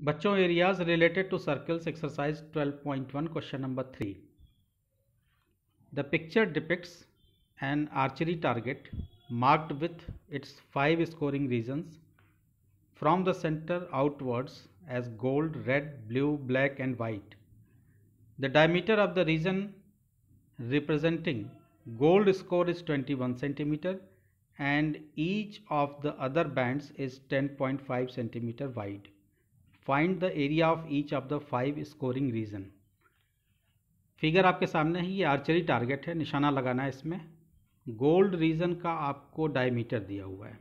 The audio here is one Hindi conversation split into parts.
बच्चों, areas related to circles exercise 12.1 question number 3. The picture depicts an archery target marked with its 5 scoring regions from the center outwards as gold, red, blue, black and white. The diameter of the region representing gold score is 21 centimeter and each of the other bands is 10.5 centimeter wide. Find the area of each of the 5 scoring region. Figure आपके सामने है, ये आर्चरी टारगेट है, निशाना लगाना है इसमें. गोल्ड रीजन का आपको डायमीटर दिया हुआ है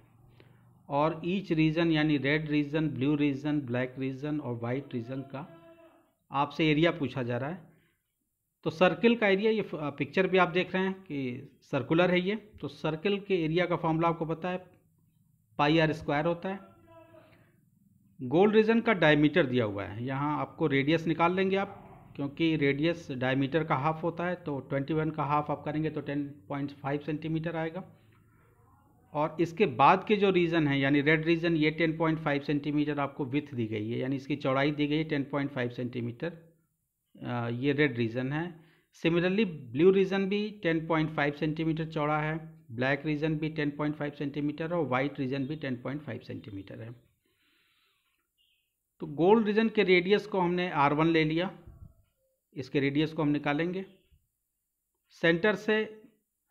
और ईच रीजन यानी red region, blue region, black region और वाइट रीजन का आपसे एरिया पूछा जा रहा है. तो सर्किल का एरिया, ये पिक्चर भी आप देख रहे हैं कि सर्कुलर है ये. तो सर्किल के एरिया का फॉर्मूला आपको पता है, पाई आर स्क्वायर होता है. गोल्ड रीजन का डायमीटर दिया हुआ है, यहाँ आपको रेडियस निकाल लेंगे आप, क्योंकि रेडियस डायमीटर का हाफ होता है. तो 21 का हाफ आप करेंगे तो 10.5 सेंटीमीटर आएगा. और इसके बाद के जो रीजन है यानी रेड रीजन, ये 10.5 सेंटीमीटर आपको विथ दी गई है, यानी इसकी चौड़ाई दी गई है 10.5 सेंटीमीटर. ये रेड रीजन है. सिमिलरली ब्लू रीजन भी 10.5 सेंटीमीटर चौड़ा है, ब्लैक रीजन भी 10.5 सेंटीमीटर और वाइट रीजन भी 10.5 सेंटीमीटर है. तो गोल्ड रीजन के रेडियस को हमने R1 ले लिया, इसके रेडियस को हम निकालेंगे. सेंटर से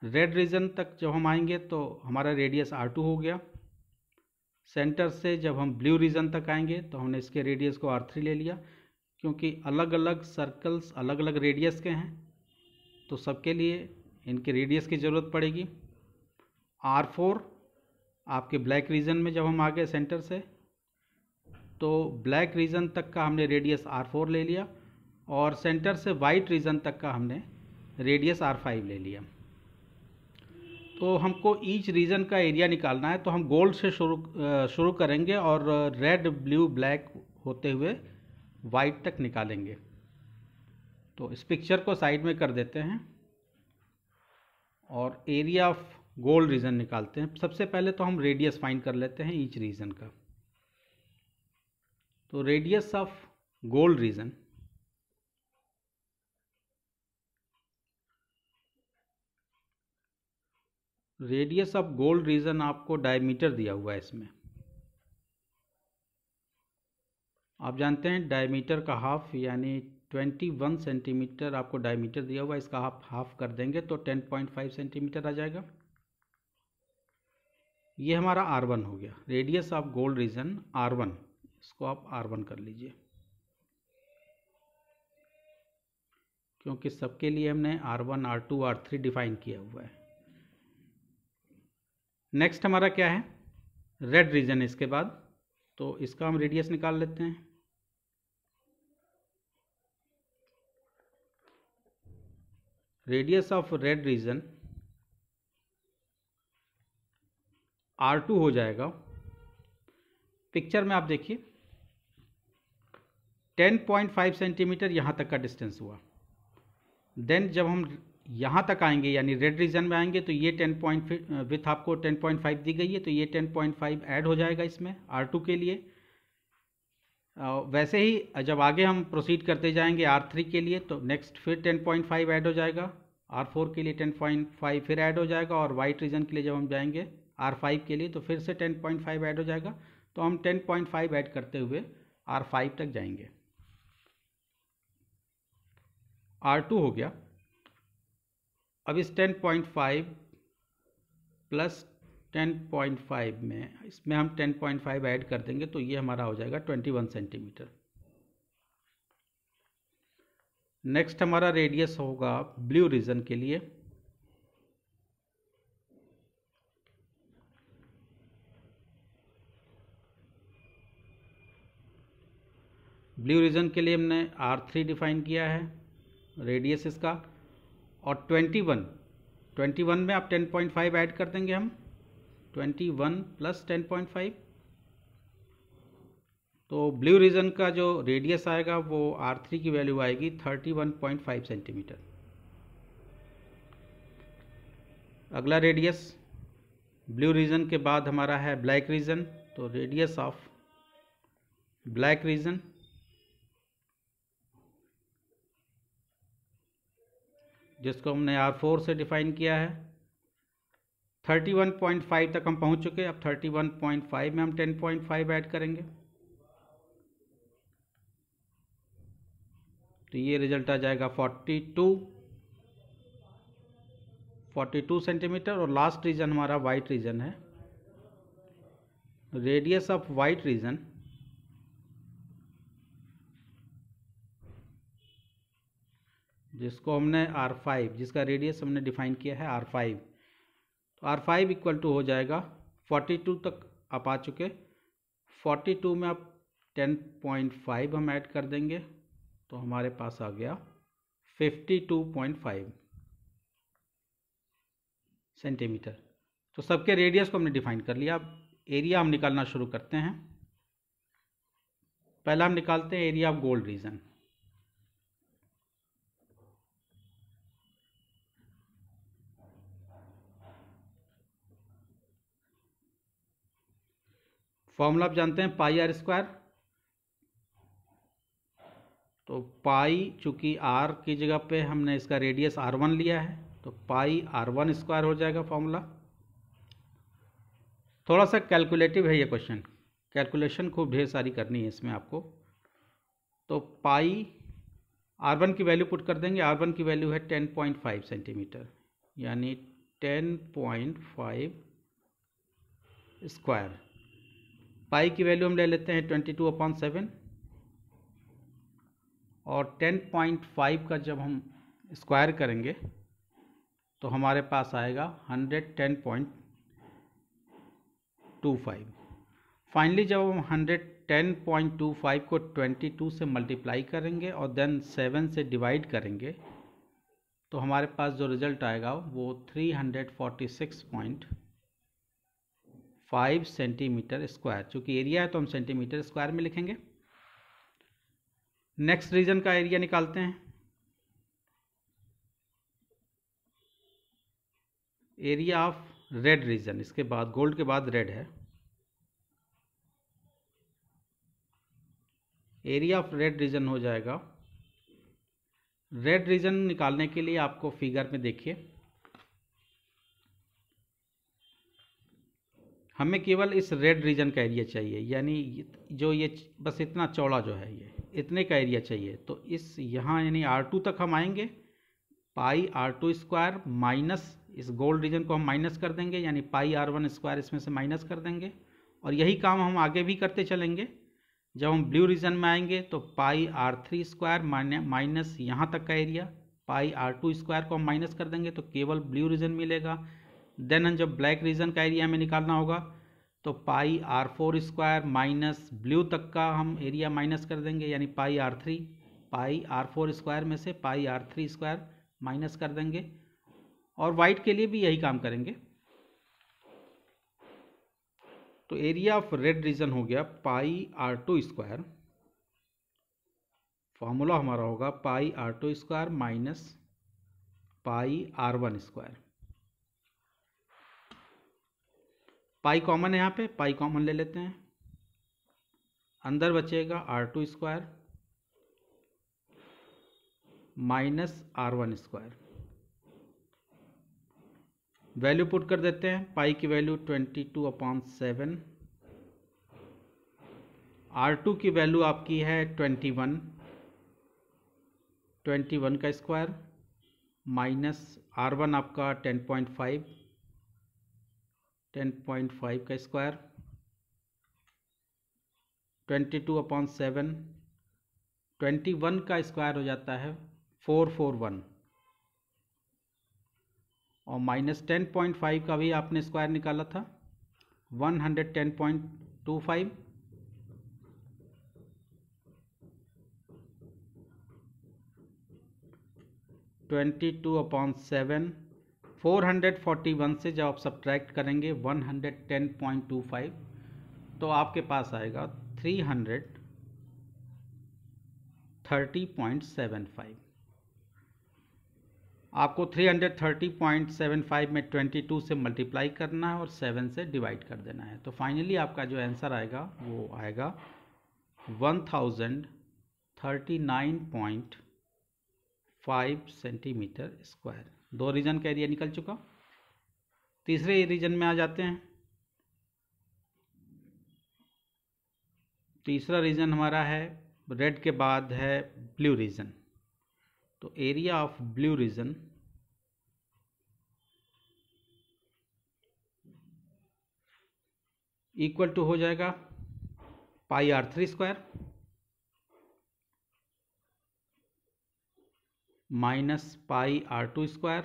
रेड रीजन तक जब हम आएंगे तो हमारा रेडियस R2 हो गया. सेंटर से जब हम ब्लू रीजन तक आएंगे तो हमने इसके रेडियस को R3 ले लिया, क्योंकि अलग अलग सर्कल्स अलग अलग रेडियस के हैं तो सबके लिए इनके रेडियस की ज़रूरत पड़ेगी. R4 आपके ब्लैक रीजन में जब हम आ गए सेंटर से तो ब्लैक रीजन तक का हमने रेडियस R4 ले लिया और सेंटर से वाइट रीजन तक का हमने रेडियस R5 ले लिया. तो हमको ईच रीजन का एरिया निकालना है, तो हम गोल्ड से शुरू करेंगे और रेड, ब्लू, ब्लैक होते हुए वाइट तक निकालेंगे. तो इस पिक्चर को साइड में कर देते हैं और एरिया ऑफ गोल्ड रीजन निकालते हैं. सबसे पहले तो हम रेडियस फाइंड कर लेते हैं ईच रीजन का. तो radius of gold reason, radius of gold reason आपको डायमीटर दिया हुआ है. इसमें आप जानते हैं डायमीटर का हाफ यानी 21 सेंटीमीटर आपको डायमीटर दिया हुआ है. इसका आप हाफ कर देंगे तो 10.5 सेंटीमीटर आ जाएगा. ये हमारा R1 हो गया. Radius of gold reason R1, इसको आप R1 कर लीजिए, क्योंकि सबके लिए हमने R1, R2, R3 डिफाइन किया हुआ है. नेक्स्ट हमारा क्या है, रेड रीजन. इसके बाद तो इसका हम रेडियस निकाल लेते हैं. Radius of red region R2 हो जाएगा. पिक्चर में आप देखिए 10.5 सेंटीमीटर यहाँ तक का डिस्टेंस हुआ. देन जब हम यहाँ तक आएंगे यानी रेड रीजन में आएंगे तो ये 10 विथ आपको 10.5 दी गई है, तो ये 10.5 ऐड हो जाएगा इसमें R2 के लिए. वैसे ही जब आगे हम प्रोसीड करते जाएंगे R3 के लिए तो नेक्स्ट फिर 10.5 ऐड हो जाएगा. R4 के लिए 10.5 फिर ऐड हो जाएगा और वाइट रीजन के लिए जब हम जाएंगे R5 के लिए तो फिर से 10.5 ऐड हो जाएगा. तो हम 10.5 ऐड करते हुए R5 तक जाएंगे. R2 हो गया. अब इस 10.5 प्लस 10.5 में इसमें हम 10.5 ऐड कर देंगे तो ये हमारा हो जाएगा 21 सेंटीमीटर. नेक्स्ट हमारा रेडियस होगा ब्लू रीजन के लिए. ब्लू रीजन के लिए हमने R3 डिफाइन किया है रेडियस इसका, और 21 में आप 10.5 ऐड कर देंगे हम, 21 प्लस 10.5. तो ब्लू रीजन का जो रेडियस आएगा वो R3 की वैल्यू आएगी 31.5 सेंटीमीटर. अगला रेडियस ब्लू रीजन के बाद हमारा है ब्लैक रीजन. तो रेडियस ऑफ ब्लैक रीजन जिसको हमने R4 से डिफाइन किया है। 31.5 तक हम पहुंच चुके हैं। अब 31.5 में हम 10.5 ऐड करेंगे तो ये रिजल्ट आ जाएगा 42 सेंटीमीटर। और लास्ट रीजन हमारा वाइट रीजन है। रेडियस ऑफ वाइट रीजन जिसको हमने R5, जिसका रेडियस हमने डिफाइन किया है R5, तो R5 इक्वल टू हो जाएगा 42 तक आप आ चुके। 42 में आप 10.5 हम ऐड कर देंगे तो हमारे पास आ गया 52.5 सेंटीमीटर। तो सबके रेडियस को हमने डिफाइन कर लिया। अब एरिया हम निकालना शुरू करते हैं। पहला हम निकालते हैं area of gold reason. Formula आप जानते हैं पाई आर स्क्वायर। तो पाई चूंकि आर की जगह पे हमने इसका रेडियस R1 लिया है तो पाई R1 स्क्वायर हो जाएगा फॉर्मूला। थोड़ा सा कैलकुलेटिव है ये क्वेश्चन, कैलकुलेशन खूब ढेर सारी करनी है इसमें आपको। तो पाई R1 की वैल्यू पुट कर देंगे। R1 की वैल्यू है 10.5 सेंटीमीटर, यानी 10.5 स्क्वायर। पाई की वैल्यू हम ले लेते हैं 22/7 और 10.5 का जब हम स्क्वायर करेंगे तो हमारे पास आएगा 110.25। फाइनली जब हम 110.25 को 22 से मल्टीप्लाई करेंगे और देन 7 से डिवाइड करेंगे तो हमारे पास जो रिजल्ट आएगा वो 346.5 सेंटीमीटर स्क्वायर। चूँकि एरिया है तो हम सेंटीमीटर स्क्वायर में लिखेंगे। नेक्स्ट रीजन का एरिया निकालते हैं। एरिया ऑफ रेड रीजन, इसके बाद गोल्ड के बाद रेड है। एरिया ऑफ रेड रीजन हो जाएगा। रेड रीजन निकालने के लिए आपको फिगर में देखिए, हमें केवल इस रेड रीजन का एरिया चाहिए, यानी जो ये बस इतना चौड़ा जो है ये इतने का एरिया चाहिए। तो इस यहाँ यानी R2 तक हम आएंगे। पाई R2 स्क्वायर माइनस इस गोल्ड रीजन को हम माइनस कर देंगे, यानी पाई R1 स्क्वायर इसमें से माइनस कर देंगे। और यही काम हम आगे भी करते चलेंगे। जब हम ब्लू रीजन में आएंगे तो पाई R3 स्क्वायर माइनस यहाँ तक का एरिया, पाई R2 स्क्वायर को हम माइनस कर देंगे तो केवल ब्लू रीजन मिलेगा। देन जब ब्लैक रीजन का एरिया हमें निकालना होगा तो पाई R4 स्क्वायर माइनस ब्लू तक का हम एरिया माइनस कर देंगे, यानी पाई R3। पाई R4 स्क्वायर में से पाई R3 स्क्वायर माइनस कर देंगे। और वाइट के लिए भी यही काम करेंगे। तो एरिया ऑफ रेड रीजन हो गया पाई R2 स्क्वायर। फॉर्मूला हमारा होगा पाई R2 स्क्वायर माइनस पाई R1 स्क्वायर। पाई कॉमन है यहाँ पे, पाई कॉमन ले लेते हैं। अंदर बचेगा R2 square minus R1 square. Value put कर देते हैं। पाई की वैल्यू 22/7, R2 की वैल्यू आपकी है 21 का स्क्वायर माइनस R1 आपका 10.5 का स्क्वायर। 22/7 21 का स्क्वायर हो जाता है 441 और माइनस 10.5 का भी आपने स्क्वायर निकाला था 110.25। (22/7) 441 से जब आप सब्ट्रैक्ट करेंगे 110.25 तो आपके पास आएगा 330.75। आपको 330.75 में 22 से मल्टीप्लाई करना है और 7 से डिवाइड कर देना है। तो फाइनली आपका जो आंसर आएगा वो आएगा 1039.5 5 सेंटीमीटर स्क्वायर। 2 रीजन का एरिया निकल चुका। तीसरे रीजन में आ जाते हैं। तीसरा रीजन हमारा है, रेड के बाद है ब्लू रीजन। तो area of blue region equal to हो जाएगा pi r3 square minus pi r2 square.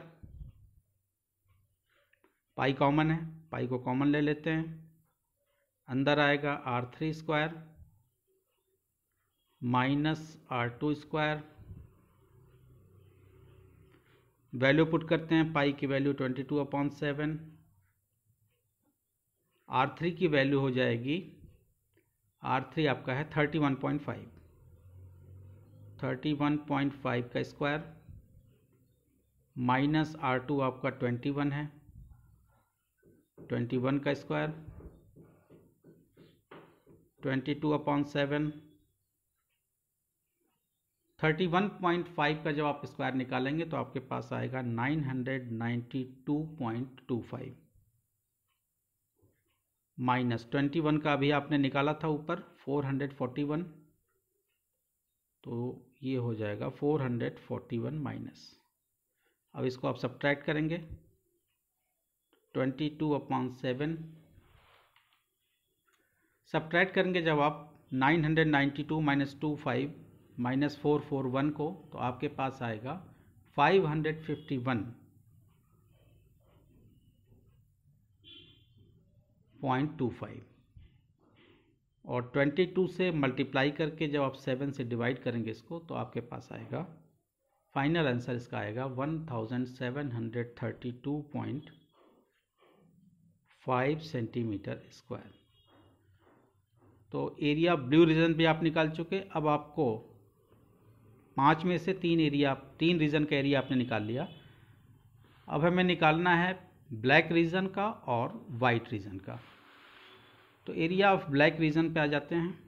Pi common है, पाई को कॉमन ले लेते हैं। अंदर आएगा r3 square minus r2 square. Value put करते हैं। पाई की वैल्यू 22/7, r3 की वैल्यू हो जाएगी, r3 आपका है 31.5 का स्क्वायर माइनस r2 आपका 21 है, 21 का स्क्वायर 22/7। 31.5 का जब आप स्क्वायर निकालेंगे तो आपके पास आएगा 992.25 माइनस 21 का अभी आपने निकाला था ऊपर 441, तो ये हो जाएगा 441 माइनस। अब इसको आप सब्ट्रैक्ट करेंगे। 22/7 सब्ट्रैक्ट करेंगे जब आप 992 माइनस 25 माइनस 441 को, तो आपके पास आएगा 551.25 और 22 से मल्टीप्लाई करके जब आप 7 से डिवाइड करेंगे इसको, तो आपके पास आएगा, फाइनल आंसर इसका आएगा 1732.5 सेंटीमीटर स्क्वायर। तो एरिया ब्लू रीजन भी आप निकाल चुके। अब आपको 5 में से 3 रीजन का एरिया आपने निकाल लिया। अब हमें निकालना है ब्लैक रीजन का और वाइट रीजन का। तो एरिया ऑफ ब्लैक रीजन पे आ जाते हैं।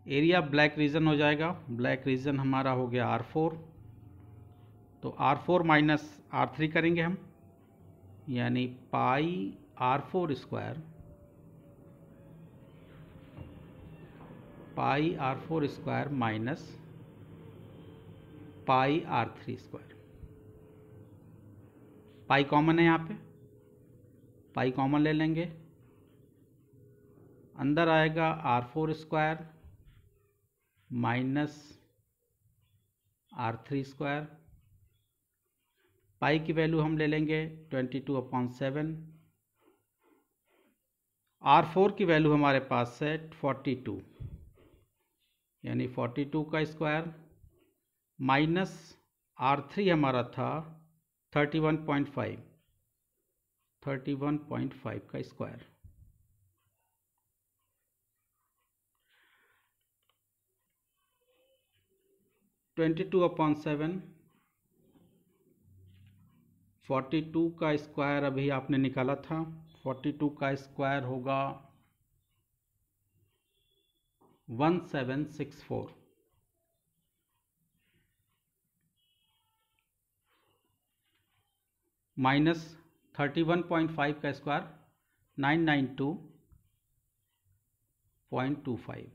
एरिया ब्लैक रीजन हो जाएगा, ब्लैक रीजन हमारा हो गया R4, तो R4 माइनस R3 करेंगे हम, यानी पाई R4 स्क्वायर माइनस पाई R3 स्क्वायर। पाई कॉमन है, यहाँ पे पाई कॉमन ले लेंगे। अंदर आएगा R4 square minus R3 square. पाई की वैल्यू हम ले लेंगे 22/7। R4 की वैल्यू हमारे पास है 42, यानी 42 का स्क्वायर माइनस R3 हमारा था 31.5 का स्क्वायर। (22/7) 42 का स्क्वायर अभी आपने निकाला था। 42 का स्क्वायर होगा 1764 माइनस 31.5 का स्क्वायर 992.25।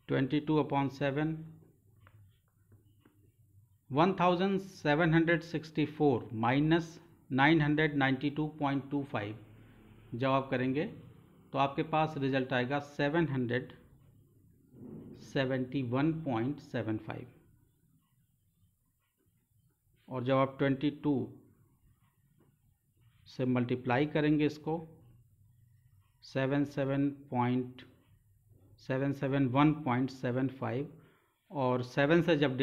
22/7 1764 माइनस 992.25 जब आप करेंगे तो आपके पास रिजल्ट आएगा 771.75। और जब आप 22 से मल्टीप्लाई करेंगे इसको 771.75 और 7 से जब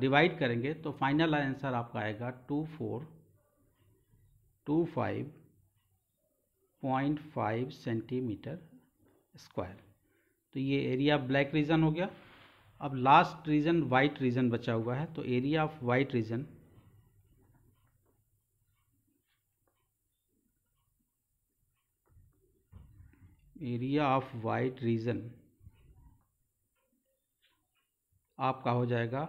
डिवाइड करेंगे तो फाइनल आंसर आपका आएगा 2425.5 सेंटीमीटर स्क्वायर। तो ये एरिया ब्लैक रीजन हो गया। अब लास्ट रीजन वाइट रीजन बचा हुआ है, तो एरिया ऑफ वाइट रीजन आपका हो जाएगा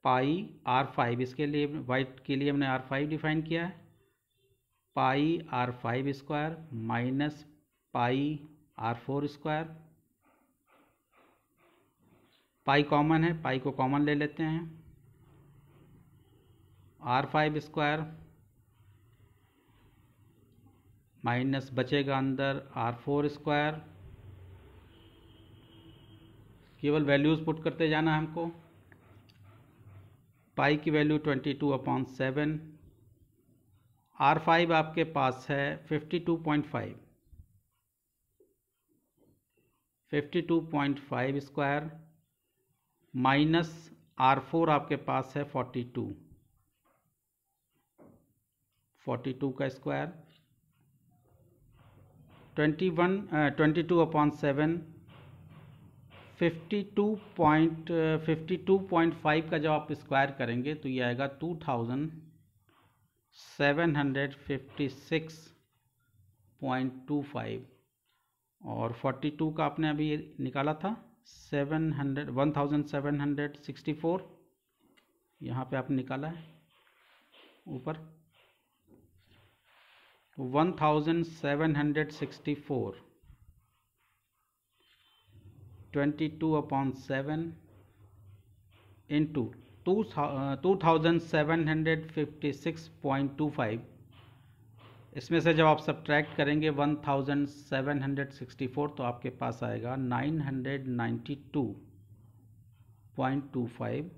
पाई R5। इसके लिए वाइट के लिए हमने R5 डिफाइन किया है, पाई R5 स्क्वायर माइनस पाई R4 स्क्वायर। पाई कॉमन है, पाई को कॉमन ले लेते हैं, R5 स्क्वायर माइनस बचेगा अंदर R4 स्क्वायर। केवल वैल्यूज़ पुट करते जाना है हमको। पाई की वैल्यू 22/7, R5 आपके पास है 52.5, 52.5 स्क्वायर माइनस R4 आपके पास है 42 का स्क्वायर। 22/7 52.5 का जब आप स्क्वायर करेंगे तो ये आएगा 2756.25, और 42 का आपने अभी निकाला था 1764, यहाँ पे आपने निकाला है ऊपर 1764 22/7 इंटू 2756.25, इसमें से जब आप सब्ट्रैक्ट करेंगे 1764 तो आपके पास आएगा 992.25,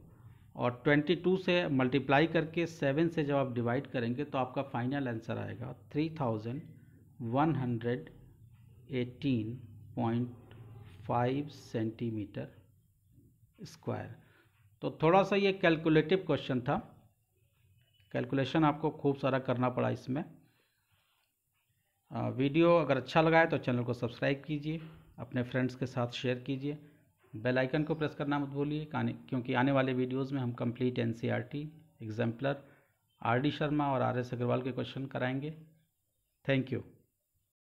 और 22 से मल्टीप्लाई करके 7 से जब आप डिवाइड करेंगे तो आपका फाइनल आंसर आएगा 3118.5 सेंटीमीटर स्क्वायर। तो थोड़ा सा ये कैलकुलेटिव क्वेश्चन था, कैलकुलेशन आपको खूब सारा करना पड़ा इसमें। वीडियो अगर अच्छा लगा है तो चैनल को सब्सक्राइब कीजिए, अपने फ्रेंड्स के साथ शेयर कीजिए, बेल आइकन को प्रेस करना मत भूलिए, क्योंकि आने वाले वीडियोस में हम complete NCERT, exemplar, R D Sharma और आर एस अग्रवाल के क्वेश्चन कराएंगे। Thank you.